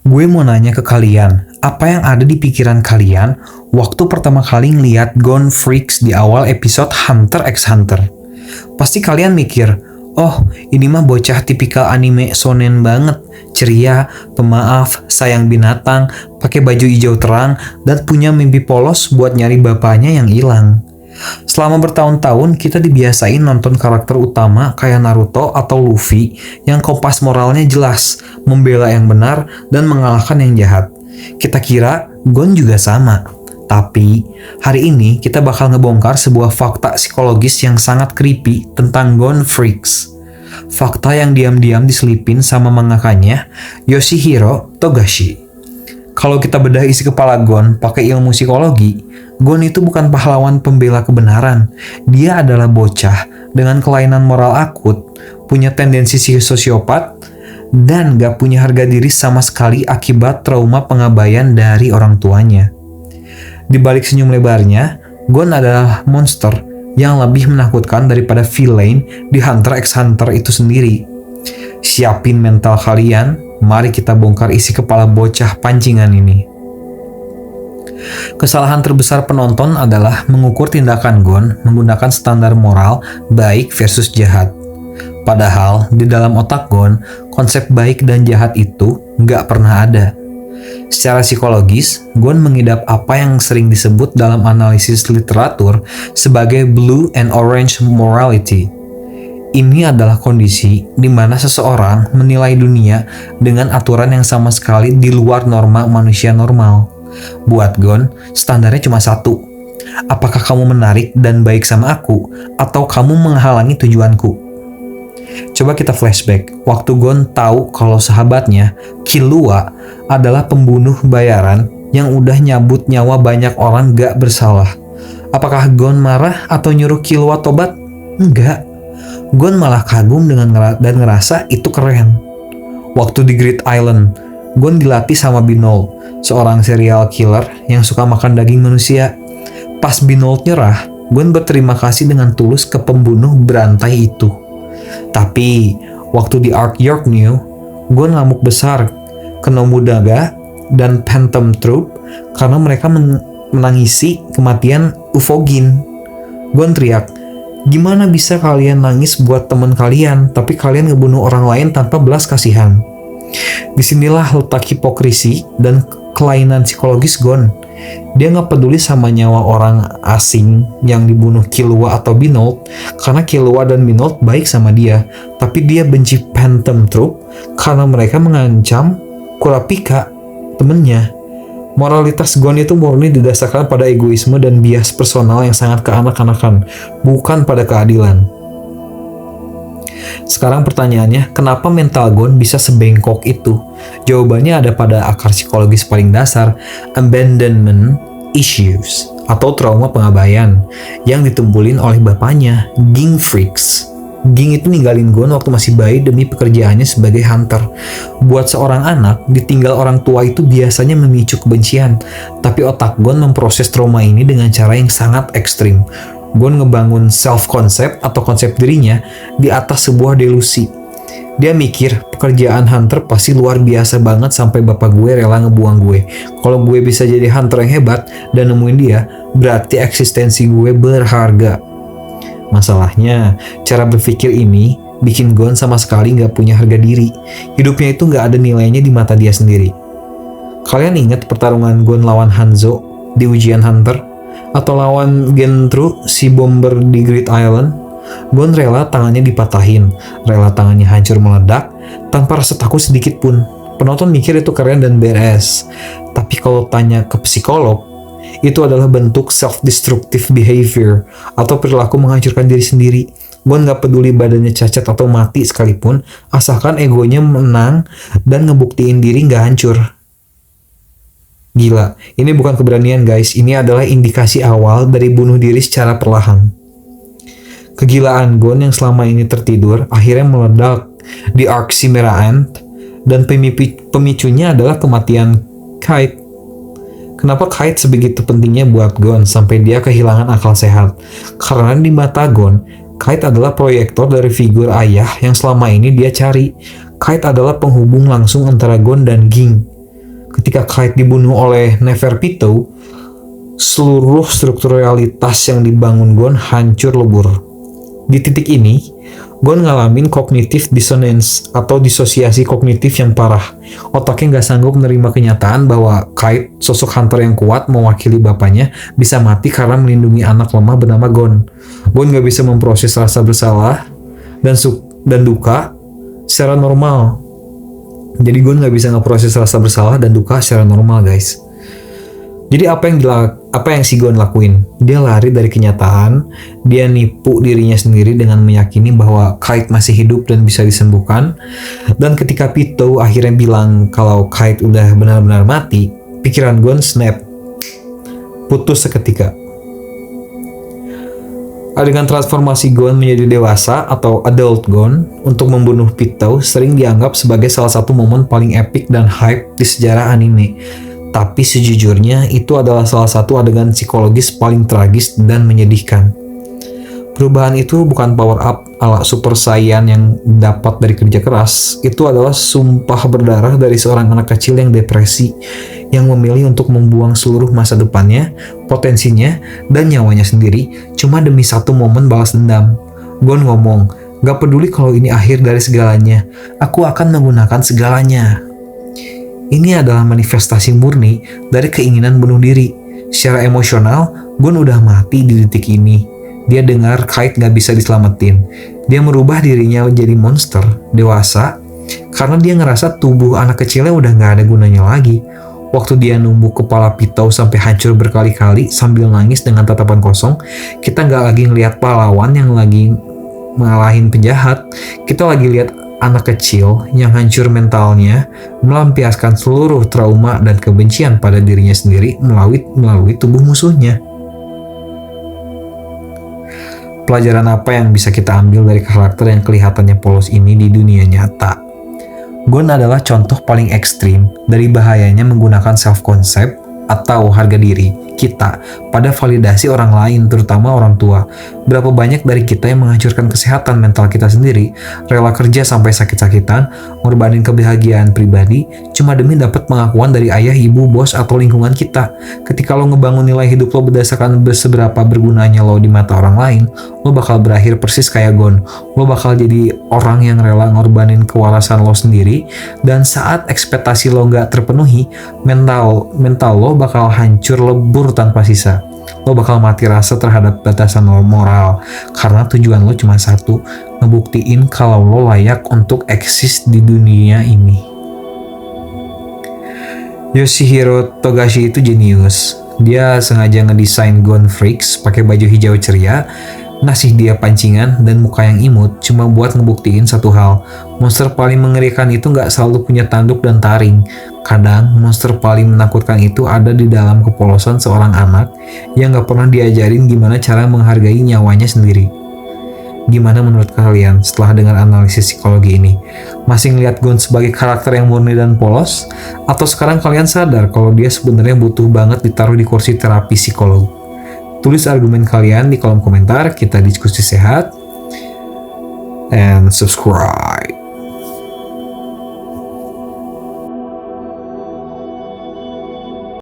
Gue mau nanya ke kalian, apa yang ada di pikiran kalian waktu pertama kali ngeliat Gone Freaks di awal episode Hunter x Hunter? Pasti kalian mikir, oh ini mah bocah tipikal anime shonen banget, ceria, pemaaf, sayang binatang, pakai baju hijau terang, dan punya mimpi polos buat nyari bapaknya yang hilang. Selama bertahun-tahun kita dibiasain nonton karakter utama kayak Naruto atau Luffy yang kompas moralnya jelas, membela yang benar dan mengalahkan yang jahat. Kita kira Gon juga sama. Tapi hari ini kita bakal ngebongkar sebuah fakta psikologis yang sangat creepy tentang Gone Freaks. Fakta yang diam-diam diselipin sama mangakanya Yoshihiro Togashi. Kalau kita bedah isi kepala Gon pakai ilmu psikologi, Gon itu bukan pahlawan pembela kebenaran. Dia adalah bocah dengan kelainan moral akut, punya tendensi sosiopat, dan gak punya harga diri sama sekali akibat trauma pengabaian dari orang tuanya. Di balik senyum lebarnya, Gon adalah monster yang lebih menakutkan daripada villain di Hunter x Hunter itu sendiri. Siapin mental kalian, mari kita bongkar isi kepala bocah pancingan ini. Kesalahan terbesar penonton adalah mengukur tindakan Gon menggunakan standar moral baik versus jahat. Padahal di dalam otak Gon, konsep baik dan jahat itu nggak pernah ada. Secara psikologis, Gon mengidap apa yang sering disebut dalam analisis literatur sebagai blue and orange morality. Ini adalah kondisi di mana seseorang menilai dunia dengan aturan yang sama sekali di luar norma manusia normal. Buat Gon, standarnya cuma satu. Apakah kamu menarik dan baik sama aku, atau kamu menghalangi tujuanku? Coba kita flashback, waktu Gon tahu kalau sahabatnya, Killua, adalah pembunuh bayaran yang udah nyabut nyawa banyak orang gak bersalah. Apakah Gon marah atau nyuruh Killua tobat? Enggak. Gon malah kagum dan ngerasa itu keren. Waktu di Great Island, Gon dilatih sama Binold, seorang serial killer yang suka makan daging manusia. Pas Binold nyerah, Gon berterima kasih dengan tulus ke pembunuh berantai itu. Tapi, waktu di Arc Yorknew, Gon ngamuk besar ke Nobunaga dan Phantom Troop karena mereka menangisi kematian Ufogin. Gon teriak, gimana bisa kalian nangis buat teman kalian, tapi kalian ngebunuh orang lain tanpa belas kasihan? Disinilah letak hipokrisi dan kelainan psikologis Gon. Dia nggak peduli sama nyawa orang asing yang dibunuh Killua atau Binold, karena Killua dan Binold baik sama dia. Tapi dia benci Phantom Troop karena mereka mengancam Kurapika, temennya. Moralitas Gon itu murni didasarkan pada egoisme dan bias personal yang sangat kekanak-kanakan, bukan pada keadilan. Sekarang pertanyaannya, kenapa mental Gon bisa sebengkok itu? Jawabannya ada pada akar psikologis paling dasar, abandonment issues, atau trauma pengabaian, yang ditumpulin oleh bapaknya, Ging Freaks. Ging itu ninggalin Gon waktu masih bayi demi pekerjaannya sebagai hunter. Buat seorang anak, ditinggal orang tua itu biasanya memicu kebencian, tapi otak Gon memproses trauma ini dengan cara yang sangat ekstrim. Gon ngebangun self-concept atau konsep dirinya di atas sebuah delusi. Dia mikir pekerjaan hunter pasti luar biasa banget sampai bapak gue rela ngebuang gue. Kalau gue bisa jadi hunter yang hebat dan nemuin dia, berarti eksistensi gue berharga. Masalahnya, cara berpikir ini bikin Gon sama sekali gak punya harga diri. Hidupnya itu gak ada nilainya di mata dia sendiri. Kalian ingat pertarungan Gon lawan Hanzo di ujian hunter? Atau lawan Gentru, si bomber di Great Island? Gon rela tangannya dipatahin, rela tangannya hancur meledak, tanpa rasa takut sedikit pun. Penonton mikir itu keren dan beres. Tapi kalau tanya ke psikolog, itu adalah bentuk self-destructive behavior atau perilaku menghancurkan diri sendiri. Gon gak peduli badannya cacat atau mati sekalipun, asalkan egonya menang dan ngebuktiin diri gak hancur. Gila, ini bukan keberanian guys, ini adalah indikasi awal dari bunuh diri secara perlahan. Kegilaan Gon yang selama ini tertidur akhirnya meledak di Arc Chimera Ant, dan pemicunya adalah kematian Kite. Kenapa Kite sebegitu pentingnya buat Gon sampai dia kehilangan akal sehat? Karena di mata Gon, Kite adalah proyektor dari figur ayah yang selama ini dia cari. Kite adalah penghubung langsung antara Gon dan Ging. Ketika Kite dibunuh oleh Neferpitou, seluruh struktur realitas yang dibangun Gon hancur lebur. Di titik ini, Gon ngalamin cognitive dissonance atau disosiasi kognitif yang parah. Otaknya nggak sanggup menerima kenyataan bahwa Kite, sosok hunter yang kuat mewakili bapaknya, bisa mati karena melindungi anak lemah bernama Gon. Gon nggak bisa memproses rasa bersalah dan duka secara normal. Jadi Gon nggak bisa ngeproses rasa bersalah dan duka secara normal, guys. Jadi apa yang si Gon lakuin? Dia lari dari kenyataan, dia nipu dirinya sendiri dengan meyakini bahwa Kite masih hidup dan bisa disembuhkan. Dan ketika Pitou akhirnya bilang kalau Kite udah benar-benar mati, pikiran Gon snap, putus seketika. Dengan transformasi Gon menjadi dewasa atau adult Gon untuk membunuh Pitou sering dianggap sebagai salah satu momen paling epic dan hype di sejarah anime. Tapi sejujurnya itu adalah salah satu adegan psikologis paling tragis dan menyedihkan. Perubahan itu bukan power up ala Super Saiyan yang dapat dari kerja keras. Itu adalah sumpah berdarah dari seorang anak kecil yang depresi, yang memilih untuk membuang seluruh masa depannya, potensinya, dan nyawanya sendiri cuma demi satu momen balas dendam. Gon ngomong, "Gak peduli kalau ini akhir dari segalanya, aku akan menggunakan segalanya." Ini adalah manifestasi murni dari keinginan bunuh diri. Secara emosional, Gon udah mati di detik ini. Dia dengar Kite gak bisa diselamatin. Dia merubah dirinya menjadi monster, dewasa, karena dia ngerasa tubuh anak kecilnya udah gak ada gunanya lagi. Waktu dia numbuk kepala Pitou sampai hancur berkali-kali sambil nangis dengan tatapan kosong, kita gak lagi ngeliat pahlawan yang lagi ngalahin penjahat. Kita lagi lihat anak kecil yang hancur mentalnya melampiaskan seluruh trauma dan kebencian pada dirinya sendiri melalui tubuh musuhnya. Pelajaran apa yang bisa kita ambil dari karakter yang kelihatannya polos ini di dunia nyata? Gon adalah contoh paling ekstrim dari bahayanya menggunakan self-concept atau harga diri kita pada validasi orang lain, terutama orang tua. Berapa banyak dari kita yang menghancurkan kesehatan mental kita sendiri, rela kerja sampai sakit-sakitan, ngorbanin kebahagiaan pribadi, cuma demi dapat pengakuan dari ayah, ibu, bos, atau lingkungan kita. Ketika lo ngebangun nilai hidup lo berdasarkan seberapa bergunanya lo di mata orang lain, lo bakal berakhir persis kayak Gon. Lo bakal jadi orang yang rela ngorbanin kewarasan lo sendiri, dan saat ekspektasi lo nggak terpenuhi, mental lo bakal hancur lebur tanpa sisa. Lo bakal mati rasa terhadap batasan lo moral, karena tujuan lo cuma satu, ngebuktiin kalau lo layak untuk eksis di dunia ini. Yoshihiro Togashi itu jenius. Dia sengaja ngedesain Gon Freaks pakai baju hijau ceria, ngasih dia pancingan dan muka yang imut cuma buat ngebuktiin satu hal. Monster paling mengerikan itu nggak selalu punya tanduk dan taring. Kadang monster paling menakutkan itu ada di dalam kepolosan seorang anak yang nggak pernah diajarin gimana cara menghargai nyawanya sendiri. Gimana menurut kalian setelah dengar analisis psikologi ini? Masih ngeliat Gon sebagai karakter yang murni dan polos? Atau sekarang kalian sadar kalau dia sebenarnya butuh banget ditaruh di kursi terapi psikolog? Tulis argumen kalian di kolom komentar, kita diskusi sehat. And subscribe.